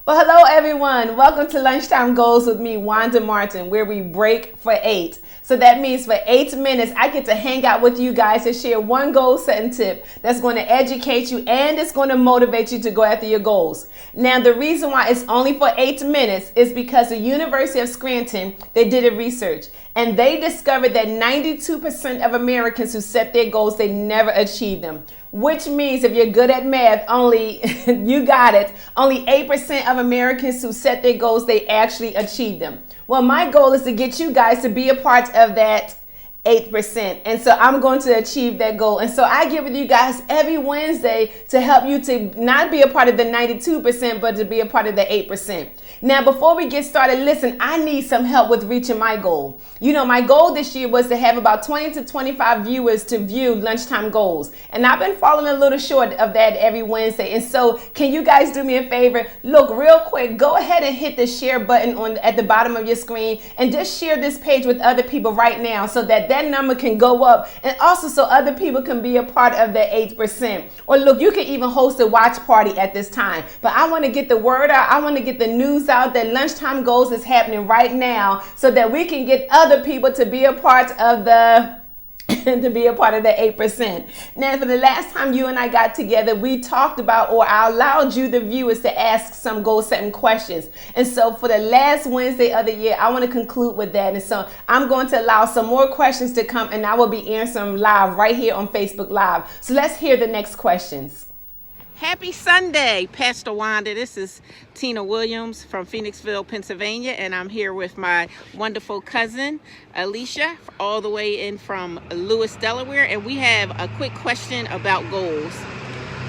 Well, hello everyone. Welcome to Lunchtime Goals with me, Wanda Martin, where we break for 8. So that means for 8 minutes, I get to hang out with you guys and share one goal setting tip that's going to educate you and it's going to motivate you to go after your goals. Now, the reason why it's only for 8 minutes is because the University of Scranton, they did a research and they discovered that 92% of Americans who set their goals, they never achieve them. Which means if you're good at math, you got it, only 8% of Americans who set their goals, they actually achieve them. Well, my goal is to get you guys to be a part of that 8%. And so I'm going to achieve that goal. And so I get with you guys every Wednesday to help you to not be a part of the 92%, but to be a part of the 8%. Now, before we get started, listen, I need some help with reaching my goal. You know, my goal this year was to have about 20 to 25 viewers to view Lunchtime Goals. And I've been falling a little short of that every Wednesday. And so can you guys do me a favor? Look, real quick, go ahead and hit the share button at the bottom of your screen and just share this page with other people right now so that number can go up and also so other people can be a part of the 8%. Or look, you can even host a watch party at this time. But I want to get the word out. I want to get the news out that Lunchtime Goals is happening right now so that we can get other people to be a part of the 8%. Now, for the last time you and I got together, we talked about, or I allowed you, the viewers, to ask some goal setting questions. And so for the last Wednesday of the year, I want to conclude with that. And so I'm going to allow some more questions to come and I will be answering live right here on Facebook Live. So let's hear the next questions. Happy Sunday, Pastor Wanda. This is Tina Williams from Phoenixville, Pennsylvania, and I'm here with my wonderful cousin, Alicia, all the way in from Lewis, Delaware, and we have a quick question about goals.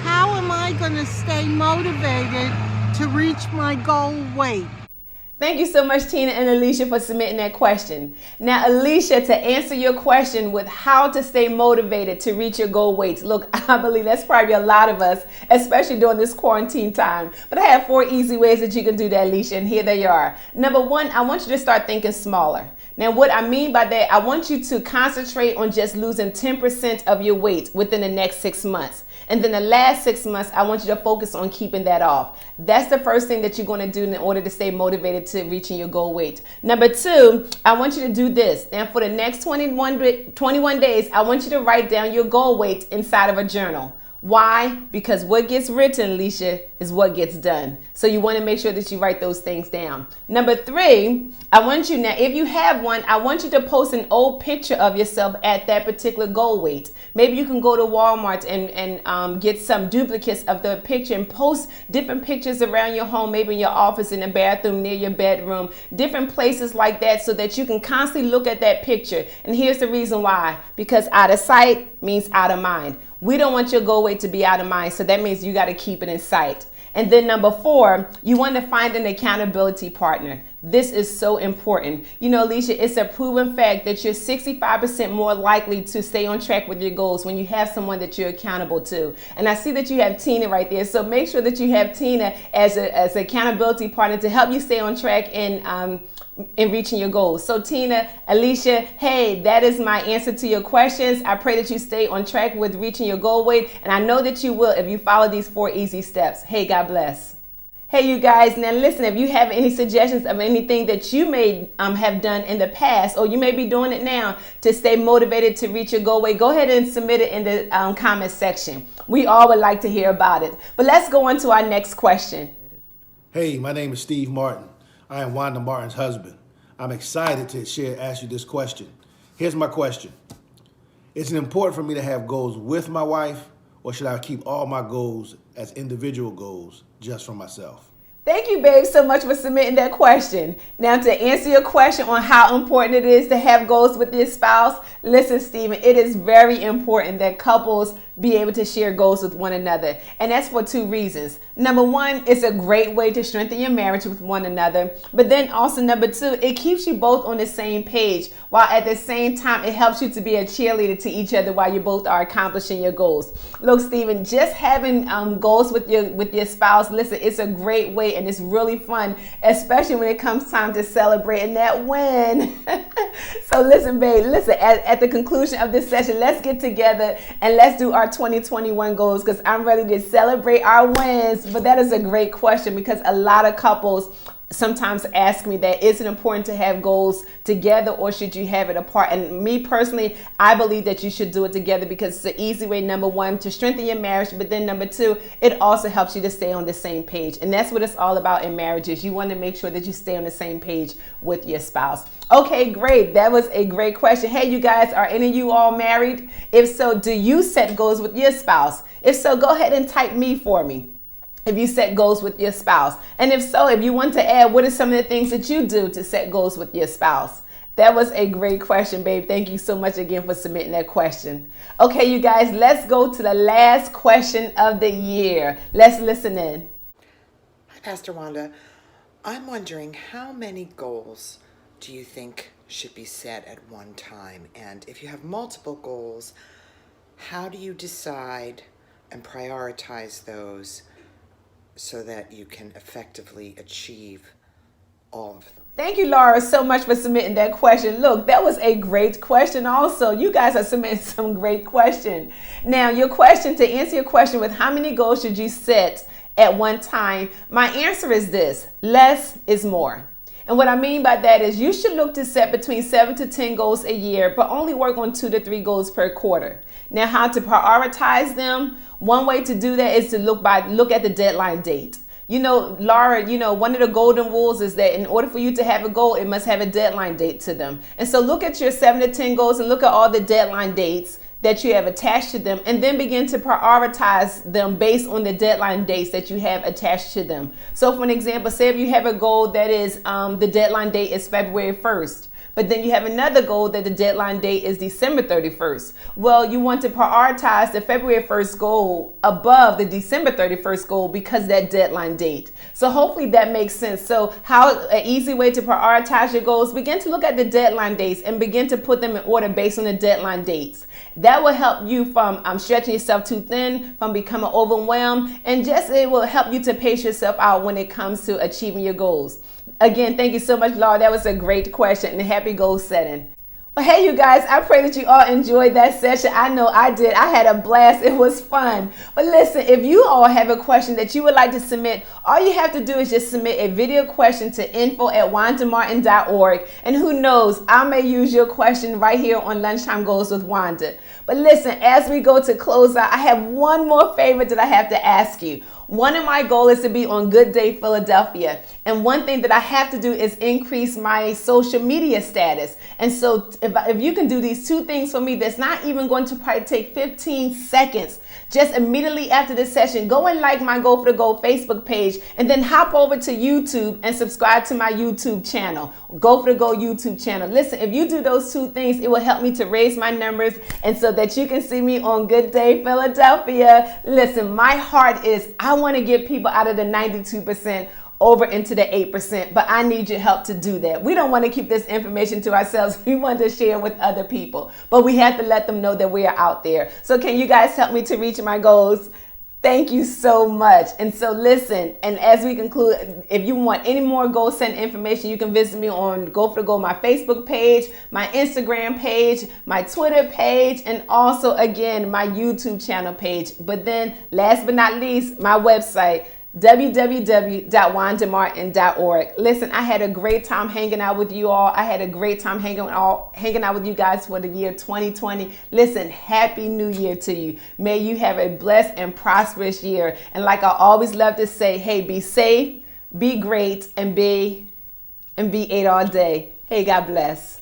How am I going to stay motivated to reach my goal weight? Thank you so much, Tina and Alicia, for submitting that question. Now, Alicia, to answer your question with how to stay motivated to reach your goal weights. Look, I believe that's probably a lot of us, especially during this quarantine time. But I have 4 easy ways that you can do that, Alicia, and here they are. Number 1, I want you to start thinking smaller. Now, what I mean by that, I want you to concentrate on just losing 10% of your weight within the next 6 months. And then the last 6 months, I want you to focus on keeping that off. That's the first thing that you're going to do in order to stay motivated to reaching your goal weight. Number 2, I want you to do this. And for the next 21 days, I want you to write down your goal weight inside of a journal. Why? Because what gets written, Alicia, is what gets done. So you want to make sure that you write those things down. Number 3, I want you now, if you have one, I want you to post an old picture of yourself at that particular goal weight. Maybe you can go to Walmart and get some duplicates of the picture and post different pictures around your home, maybe in your office, in the bathroom, near your bedroom, different places like that so that you can constantly look at that picture. And here's the reason why. Because out of sight means out of mind. We don't want your goal weight to be out of mind, so that means you got to keep it in sight. And then number 4, you want to find an accountability partner. This is so important. You know, Alicia, it's a proven fact that you're 65% more likely to stay on track with your goals when you have someone that you're accountable to. And I see that you have Tina right there. So make sure that you have Tina as an accountability partner to help you stay on track in reaching your goals. So Tina, Alicia, hey, that is my answer to your questions. I pray that you stay on track with reaching your goal weight. And I know that you will if you follow these 4 easy steps. Hey, God bless. Hey, you guys, now listen, if you have any suggestions of anything that you may have done in the past, or you may be doing it now to stay motivated to reach your goal weight, go ahead and submit it in the comment section. We all would like to hear about it. But let's go on to our next question. Hey, my name is Steve Martin. I am Wanda Martin's husband. I'm excited to ask you this question. Here's my question. Is it important for me to have goals with my wife, or should I keep all my goals as individual goals just for myself? Thank you, babe, so much for submitting that question. Now, to answer your question on how important it is to have goals with your spouse, listen, Stephen, it is very important that couples be able to share goals with one another. And that's for 2 reasons. Number 1, it's a great way to strengthen your marriage with one another. But then also number 2, it keeps you both on the same page, while at the same time, it helps you to be a cheerleader to each other while you both are accomplishing your goals. Look, Stephen, just having goals with your spouse, listen, it's a great way and it's really fun, especially when it comes time to celebrating that win. So listen, babe, listen, at the conclusion of this session, let's get together and let's do our our 2021 goals because I'm ready to celebrate our wins. But that is a great question because a lot of couples sometimes ask me that, is it important to have goals together or should you have it apart? And me personally, I believe that you should do it together because it's an easy way, number one, to strengthen your marriage, but then number two, it also helps you to stay on the same page. And that's what it's all about in marriages. You want to make sure that you stay on the same page with your spouse. Okay, great. That was a great question. Hey, you guys, are any of you all married? If so, do you set goals with your spouse? If so, go ahead and type me for me if you set goals with your spouse. And if so, if you want to add, what are some of the things that you do to set goals with your spouse? That was a great question, babe. Thank you so much again for submitting that question. Okay, you guys, let's go to the last question of the year. Let's listen in. Hi, Pastor Wanda. I'm wondering, how many goals do you think should be set at one time? And if you have multiple goals, how do you decide and prioritize those so that you can effectively achieve all of them? Thank you, Laura, so much for submitting that question. Look, that was a great question also. You guys are submitting some great questions. Now, to answer your question with how many goals should you set at one time, my answer is this: less is more. And what I mean by that is you should look to set between 7 to 10 goals a year, but only work on 2 to 3 goals per quarter. Now, how to prioritize them? One way to do that is to look at the deadline date. You know, Laura, one of the golden rules is that in order for you to have a goal, it must have a deadline date to them. And so look at your 7 to 10 goals and look at all the deadline dates that you have attached to them, and then begin to prioritize them based on the deadline dates that you have attached to them. So for an example, say if you have a goal that is the deadline date is February 1st, but then you have another goal that the deadline date is December 31st. Well, you want to prioritize the February 1st goal above the December 31st goal because that deadline date. So hopefully that makes sense. So an easy way to prioritize your goals, begin to look at the deadline dates and begin to put them in order based on the deadline dates. That will help you from stretching yourself too thin, from becoming overwhelmed, and it will help you to pace yourself out when it comes to achieving your goals. Again, thank you so much, Laura. That was a great question, and happy goal setting. Well, hey, you guys, I pray that you all enjoyed that session. I know I did. I had a blast. It was fun. But listen, if you all have a question that you would like to submit, all you have to do is just submit a video question to info@wandamartin.org. And who knows, I may use your question right here on Lunchtime Goals with Wanda. But listen, as we go to close out, I have one more favor that I have to ask you. One of my goals is to be on Good Day Philadelphia. And one thing that I have to do is increase my social media status. And so if you can do these two things for me, that's not even going to probably take 15 seconds. Just immediately after this session, go and like my Go for the Gold Facebook page, and then hop over to YouTube and subscribe to my YouTube channel, Go for the Gold YouTube channel. Listen, if you do those two things, it will help me to raise my numbers and so that you can see me on Good Day Philadelphia. Listen, my heart is I want to get people out of the 92% over into the 8%, but I need your help to do that. We don't want to keep this information to ourselves. We want to share with other people, but we have to let them know that we are out there. So can you guys help me to reach my goals? Thank you so much. And so listen, and as we conclude, if you want any more goal setting information, you can visit me on Go for the Goal, my Facebook page, my Instagram page, my Twitter page, and also again, my YouTube channel page. But then last but not least, my website, www.wandamartin.org. Listen, I had a great time hanging out with you all. I had a great time hanging out with you guys for the year 2020. Listen, Happy New Year to you. May you have a blessed and prosperous year. And like I always love to say, hey, be safe, be great, and be 8 all day. Hey, God bless.